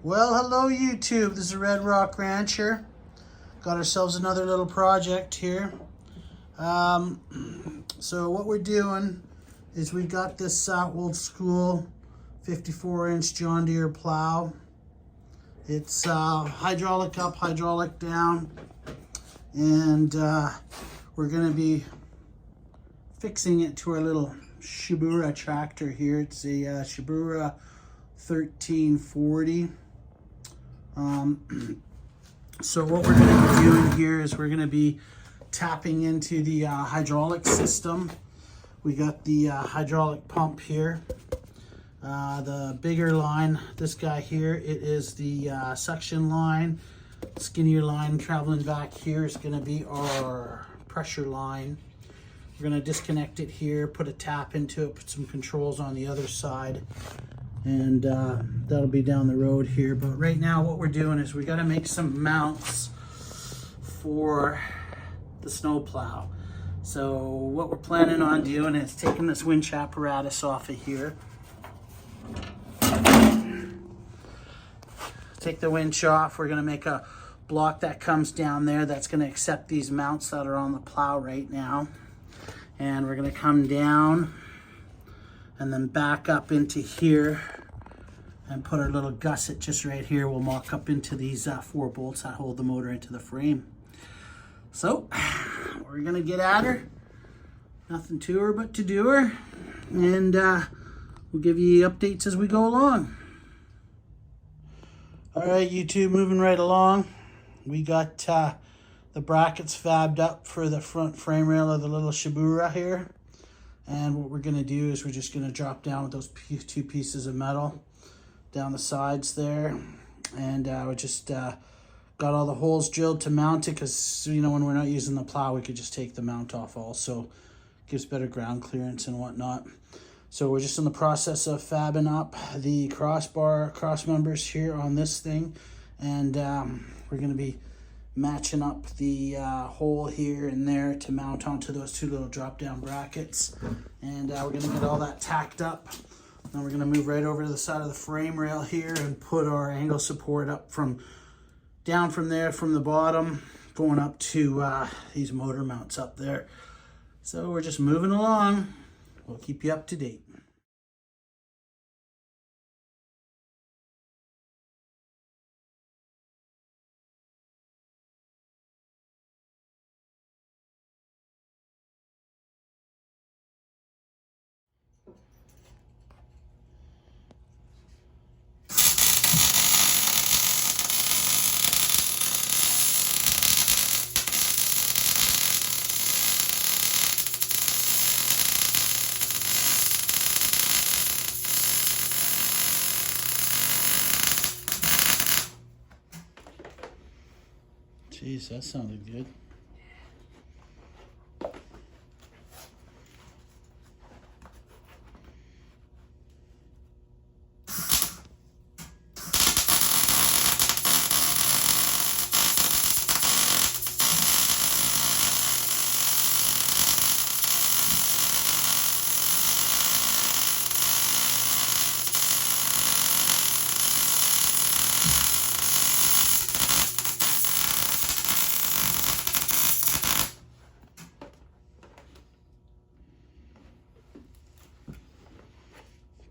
Well, hello YouTube. This is Red Rock Rancher. Got ourselves another little project here. So what we're doing is we got this old school 54-inch John Deere plow. It's hydraulic up, hydraulic down, and we're going to be fixing it to our little Shibura tractor here. It's a Shibura 1340. So what we're going to be doing here is we're going to be tapping into the hydraulic system. We got the hydraulic pump here. The bigger line, this guy here, it is the suction line. Skinnier line traveling back here is going to be our pressure line. We're going to disconnect it here, put a tap into it, put some controls on the other side, and that'll be down the road here. But right now what we're doing is we got to make some mounts for the snowplow. So what we're planning on doing is taking this winch apparatus off of here. Take the winch off. We're going to make a block that comes down there that's going to accept these mounts that are on the plow right now. And we're going to come down and then back up into here and put our little gusset just right here. We'll mock up into these 4 bolts that hold the motor into the frame. So we're going to get at her. Nothing to her but to do her. And we'll give you updates as we go along. All right, YouTube, moving right along. We got the brackets fabbed up for the front frame rail of the little Shibura here. And what we're going to do is we're just going to drop down with those 2 pieces of metal down the sides there. And we just got all the holes drilled to mount it, because, you know, when we're not using the plow, we could just take the mount off also. Gives better ground clearance and whatnot. So we're just in the process of fabbing up the cross members here on this thing. And we're going to be matching up the hole here and there to mount onto those 2 little drop down brackets. And we're going to get all that tacked up. Then we're going to move right over to the side of the frame rail here and put our angle support up down from there, from the bottom, going up to these motor mounts up there. So we're just moving along. We'll keep you up to date. Jeez, that sounded good.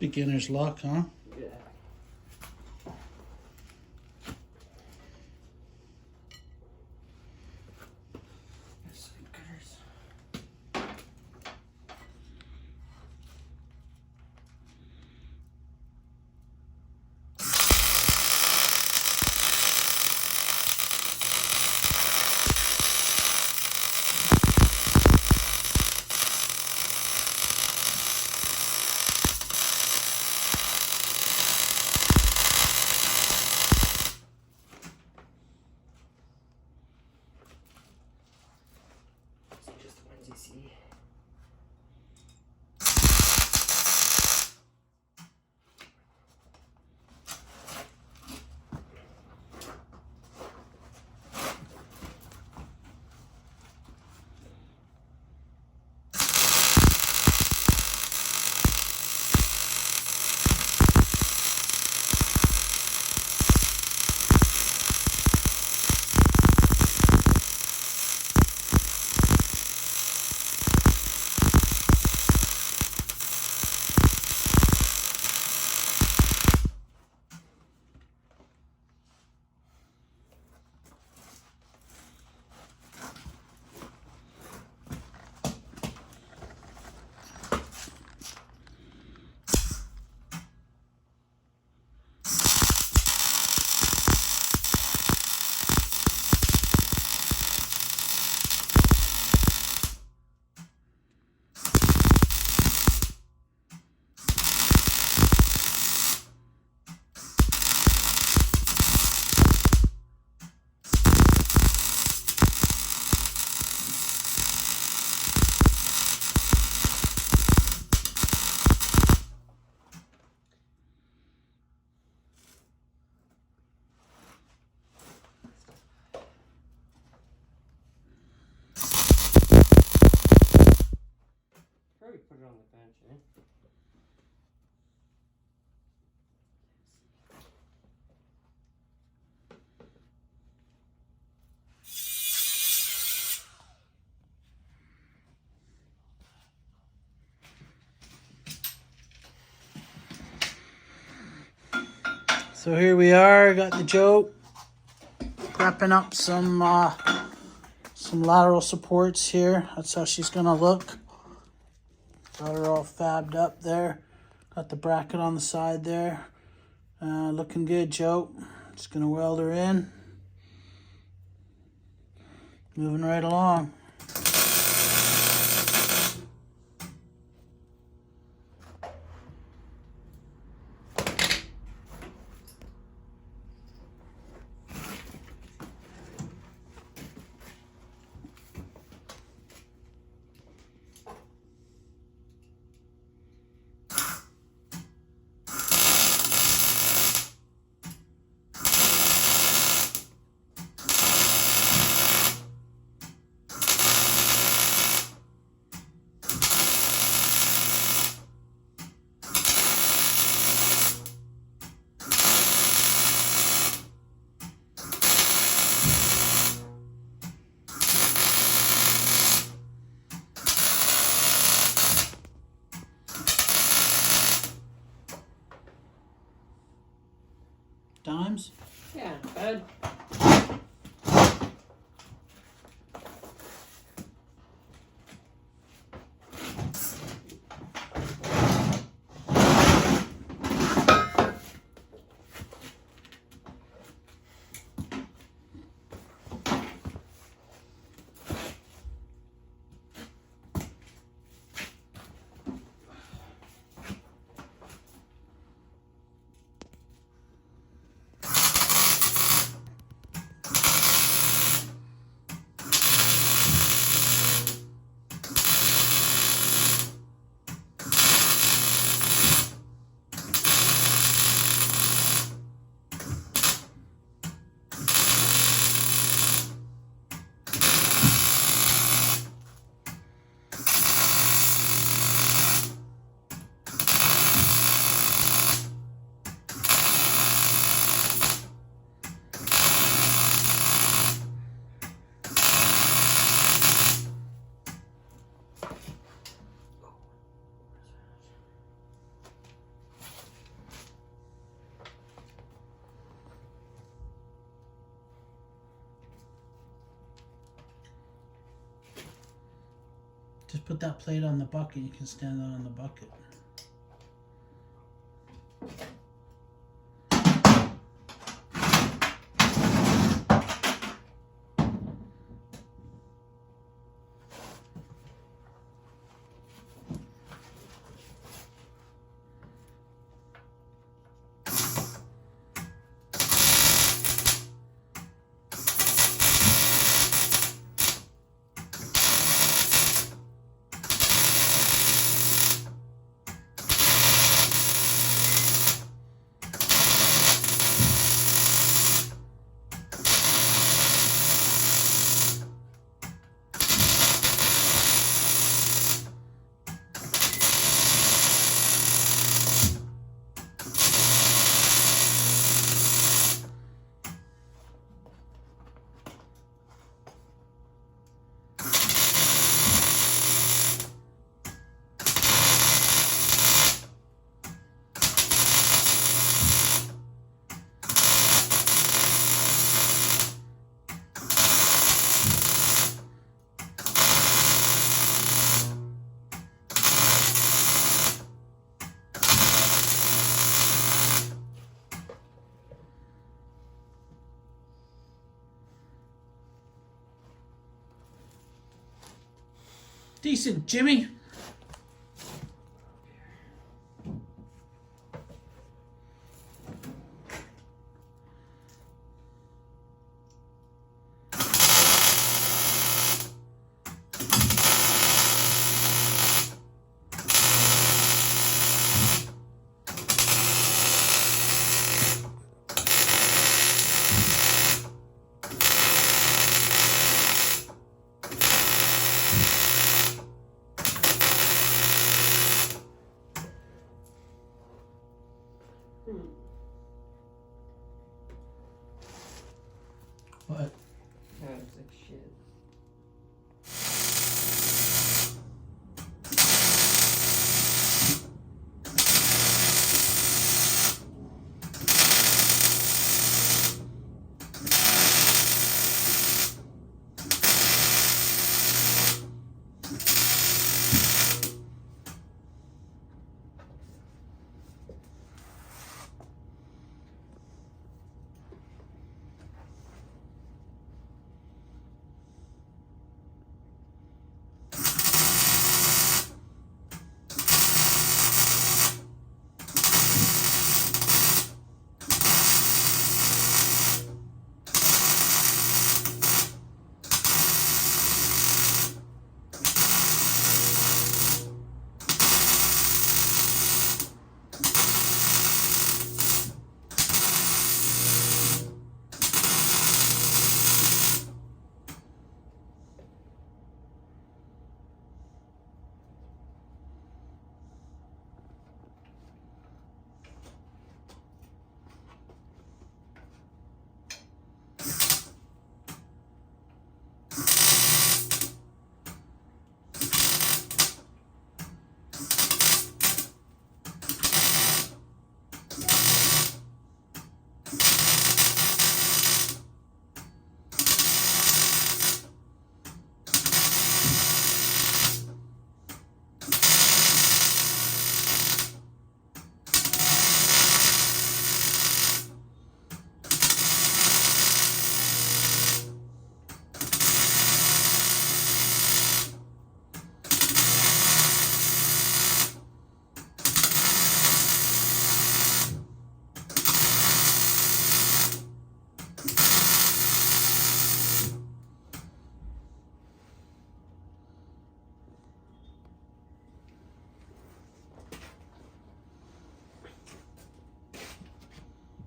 Beginner's luck, huh? Yeah. on the bench, eh? So here we are, got the Joe prepping up some lateral supports here. That's how she's gonna look. Got her all fabbed up there. Got the bracket on the side there. Looking good, Joe. Just gonna weld her in. Moving right along. Dimes? Yeah, bud. Just put that plate on the bucket. You can stand that on the bucket. Decent, Jimmy. What? Oh, it's like shit.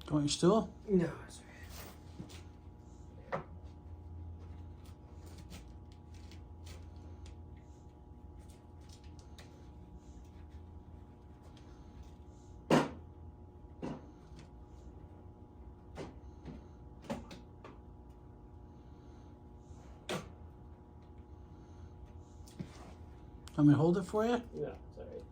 Do you want your stool? No, it's Want me to hold it for you? no, it's alright.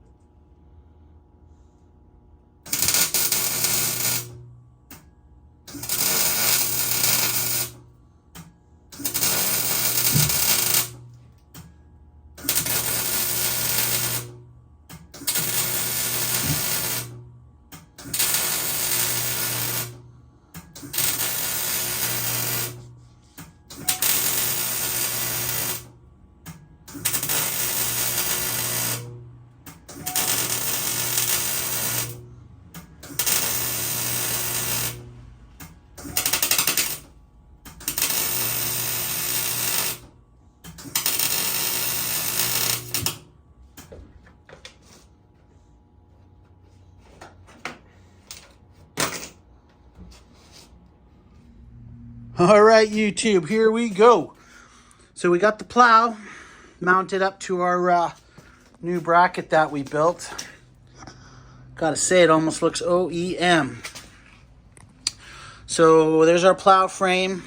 All right, YouTube, here we go. So we got the plow mounted up to our new bracket that we built. Gotta say, it almost looks OEM. So there's our plow frame.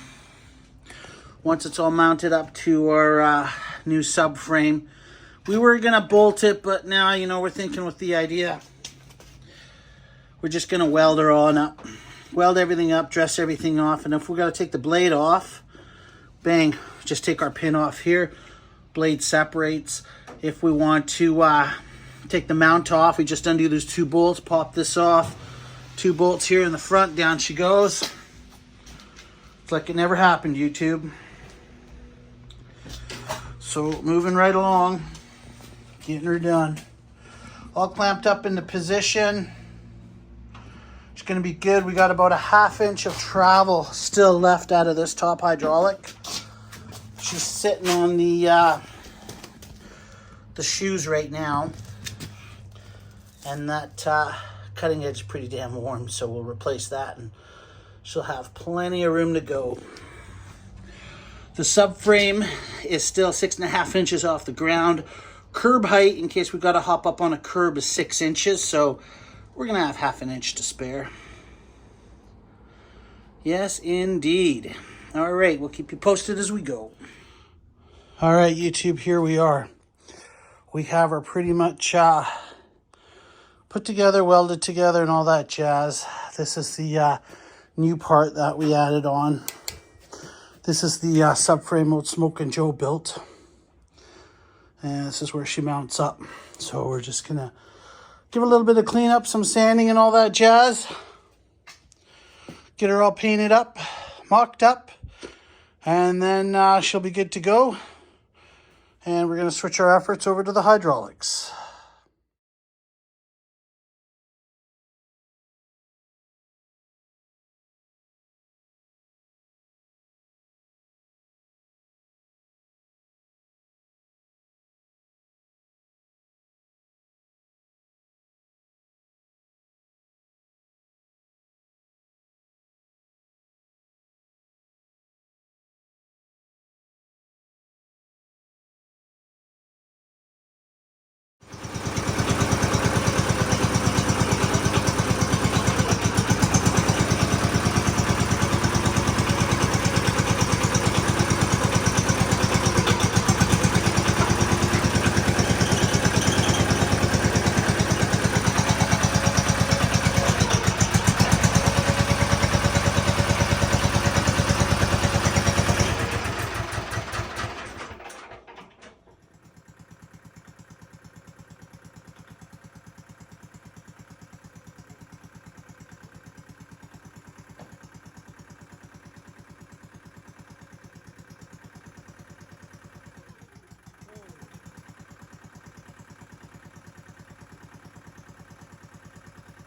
Once it's all mounted up to our new subframe, we were gonna bolt it, but now, you know, we're thinking with the idea, we're just gonna weld her on up. Weld everything up, dress everything off, and if we got to take the blade off, bang, just take our pin off here. Blade separates. If we want to take the mount off, we just undo those 2 bolts, pop this off. 2 bolts here in the front, down she goes. It's like it never happened, YouTube. So moving right along, getting her done. All clamped up into position. It's going to be good. We got about a 1/2 inch of travel still left out of this top hydraulic. She's sitting on the shoes right now, and that cutting edge is pretty damn warm, so we'll replace that and she'll have plenty of room to go. The subframe is still 6.5 inches off the ground. Curb height, in case we got to hop up on a curb, is 6 inches, so we're going to have 1/2 inch to spare. Yes, indeed. All right, we'll keep you posted as we go. All right, YouTube, here we are. We have her pretty much put together, welded together, and all that jazz. This is the new part that we added on. This is the subframe old Smoke and Joe built. And this is where she mounts up. So we're just gonna give a little bit of cleanup, some sanding and all that jazz. Get her all painted up, mocked up, and then she'll be good to go. And we're gonna switch our efforts over to the hydraulics.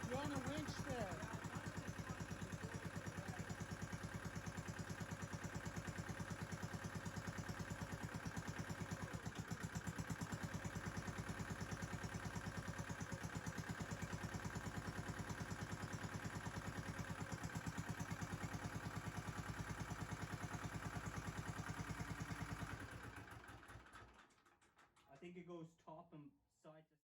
You're on a winch there. I think it goes top and side to